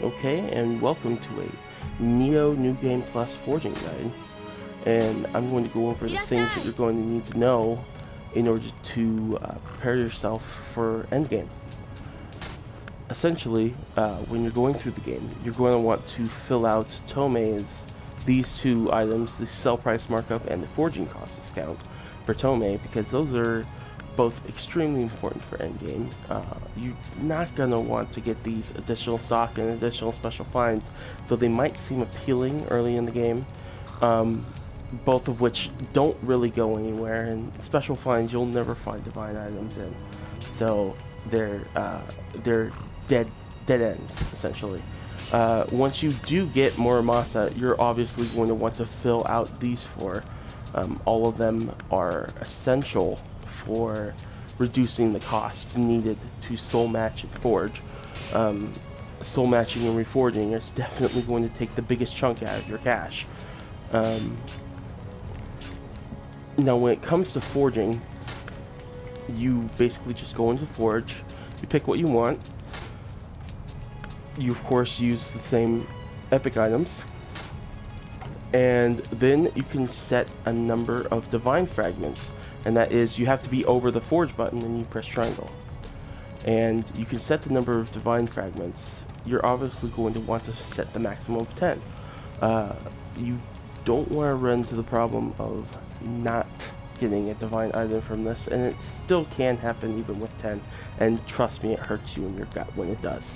Okay, and welcome to a Nioh New Game Plus Forging Guide. And I'm going to go over the things that you're going to need to know in order to prepare yourself for endgame. Essentially, when you're going through the game, you're going to want to fill out Tomei's these two items, the sell price markup and the forging cost discount for Tomei, because those are both extremely important for endgame. You're not going to want to get these additional stock and additional special finds, though they might seem appealing early in the game, both of which don't really go anywhere, and special finds you'll never find divine items in. So they're dead ends, essentially. Once you do get Muramasa, you're obviously going to want to fill out these four. All of them are essential for reducing the cost needed to soul match and forge. Soul matching and reforging is definitely going to take the biggest chunk out of your cash. Now when it comes to forging, you basically just go into Forge, you pick what you want, you of course use the same epic items, and then you can set a number of divine fragments, and that is, you have to be over the forge button and you press triangle. And you can set the number of divine fragments. You're obviously going to want to set the maximum of 10. You don't want to run into the problem of not getting a divine item from this, and it still can happen even with 10, and trust me, it hurts you in your gut when it does.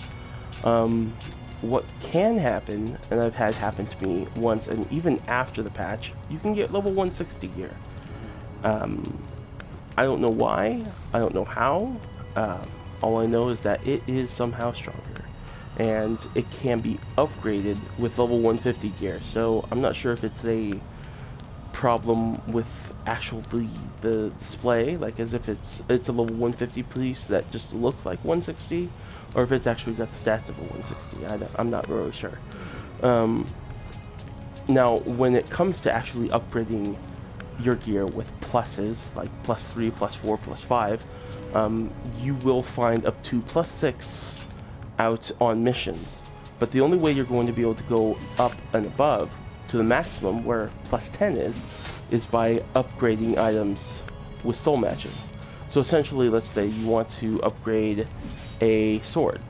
What can happen, and I've had happen to me once, and even after the patch, you can get level 160 gear. I don't know why, I don't know how, all I know is that it is somehow stronger, and it can be upgraded with level 150 gear, so I'm not sure if it's a problem with actually the display, like as if it's a level 150 piece that just looks like 160, or if it's actually got the stats of a 160. I'm not really sure. Now, when it comes to actually upgrading your gear with pluses, like +3, +4, +5, you will find up to +6 out on missions. But the only way you're going to be able to go up and above to the maximum, where +10 is by upgrading items with soul matching. So essentially, let's say you want to upgrade a sword.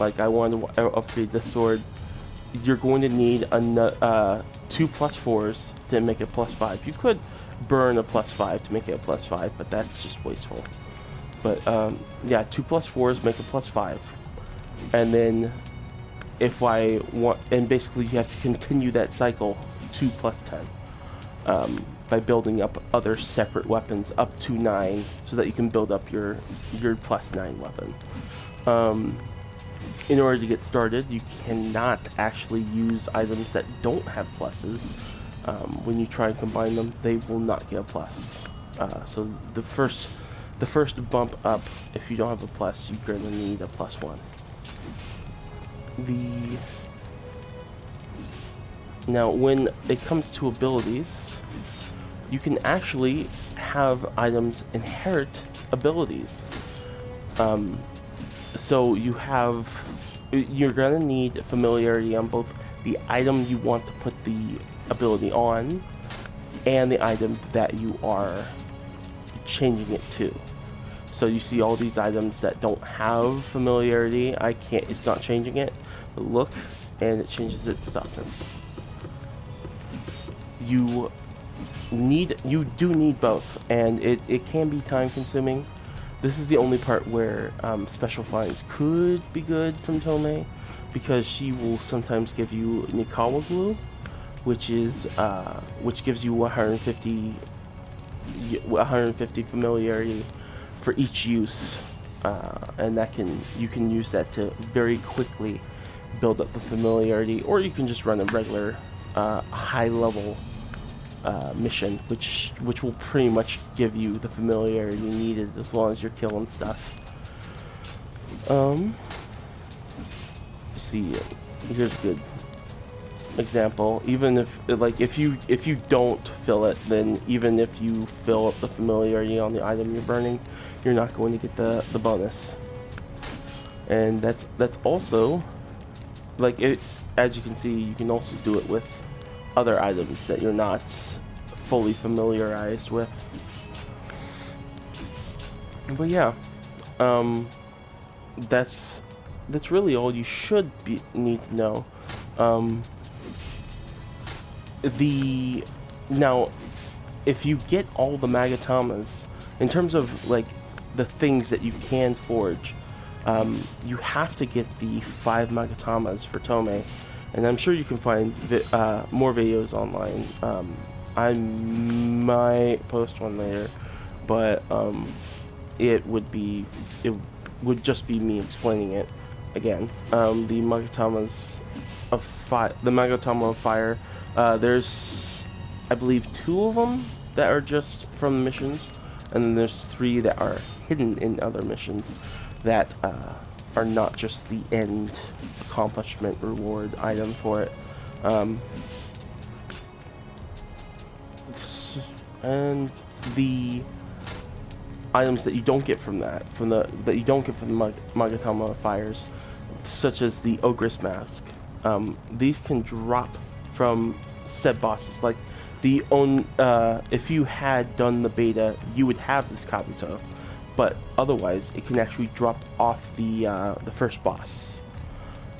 Like, I want to upgrade this sword. You're going to need two +4s to make it +5. You could burn a +5 to make it a +5, but that's just wasteful. But yeah, two +4s make a +5, and then if I want, and basically you have to continue that cycle to +10 by building up other separate weapons up to 9, so that you can build up your +9 weapon. In order to get started, you cannot actually use items that don't have pluses. When you try and combine them, they will not get a plus. So the first bump up, if you don't have a plus, you're going to need a +1. Now, when it comes to abilities, you can actually have items inherit abilities. So you're gonna need familiarity on both the item you want to put the ability on and the item that you are changing it to. So you see all these items that don't have familiarity. It's not changing it, but look, and it changes it to toughness. You do need both, and it can be time consuming. This is the only part where special finds could be good from Tomei, because she will sometimes give you Nikawa glue, which gives you 150 familiarity for each use, and you can use that to very quickly build up the familiarity, or you can just run a regular high level mission, which will pretty much give you the familiarity needed as long as you're killing stuff. See, here's a good example. Even if you don't fill it, then even if you fill up the familiarity on the item you're burning, you're not going to get the bonus. And that's also like it, as you can see, you can also do it with other items that you're not fully familiarized with. But yeah, um, that's really all you should need to know. Um, the now, if you get all the Magatamas, in terms of like the things that you can forge, you have to get the 5 Magatamas for Tome, and I'm sure you can find more videos online. I might post one later, but it would just be me explaining it again. The Magatamas of the Magatama of Fire. There's, I believe, 2 of them that are just from the missions, and then there's 3 that are hidden in other missions that are not just the end accomplishment reward item for it. And the items that you don't get from that Magatama fires, such as the Ogress Mask, these can drop from said bosses. Like if you had done the beta, you would have this Kabuto, but otherwise it can actually drop off the first boss,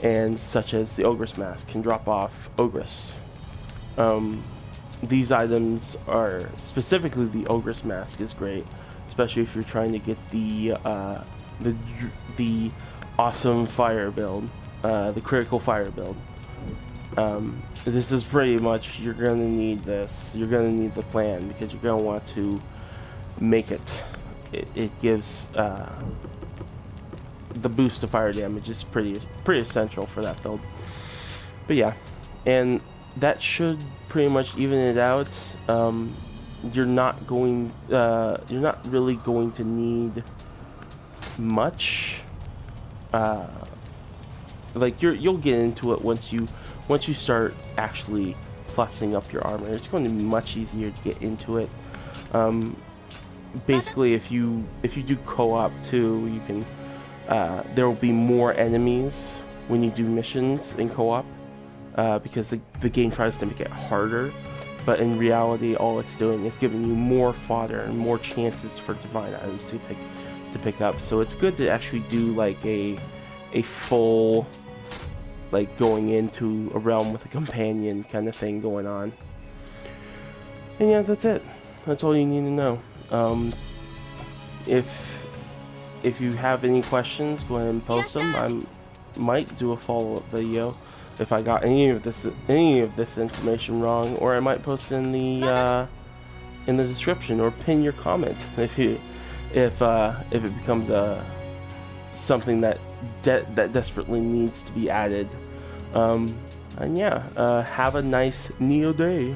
and such as the Ogress Mask can drop off Ogress. These items are, specifically the Ogress Mask is great, especially if you're trying to get the awesome fire build, the critical fire build. This is pretty much, you're gonna need this. You're gonna need the plan, because you're gonna want to make it. It gives the boost to fire damage is pretty essential for that build. But yeah, and that should pretty much even it out. You're not really going to need much. Like you'll get into it once you start actually plussing up your armor. It's going to be much easier to get into it. Basically, if you do co-op too, you can. There will be more enemies when you do missions in co-op, because the game tries to make it harder. But in reality, all it's doing is giving you more fodder and more chances for divine items to pick up. So it's good to actually do like a full, like, going into a realm with a companion kind of thing going on. And yeah, that's it. That's all you need to know. If you have any questions, go ahead and post them. I might do a follow-up video if I got any of this information wrong, or I might post in the description, or pin your comment if it becomes something that desperately needs to be added. And yeah, have a nice Nioh day.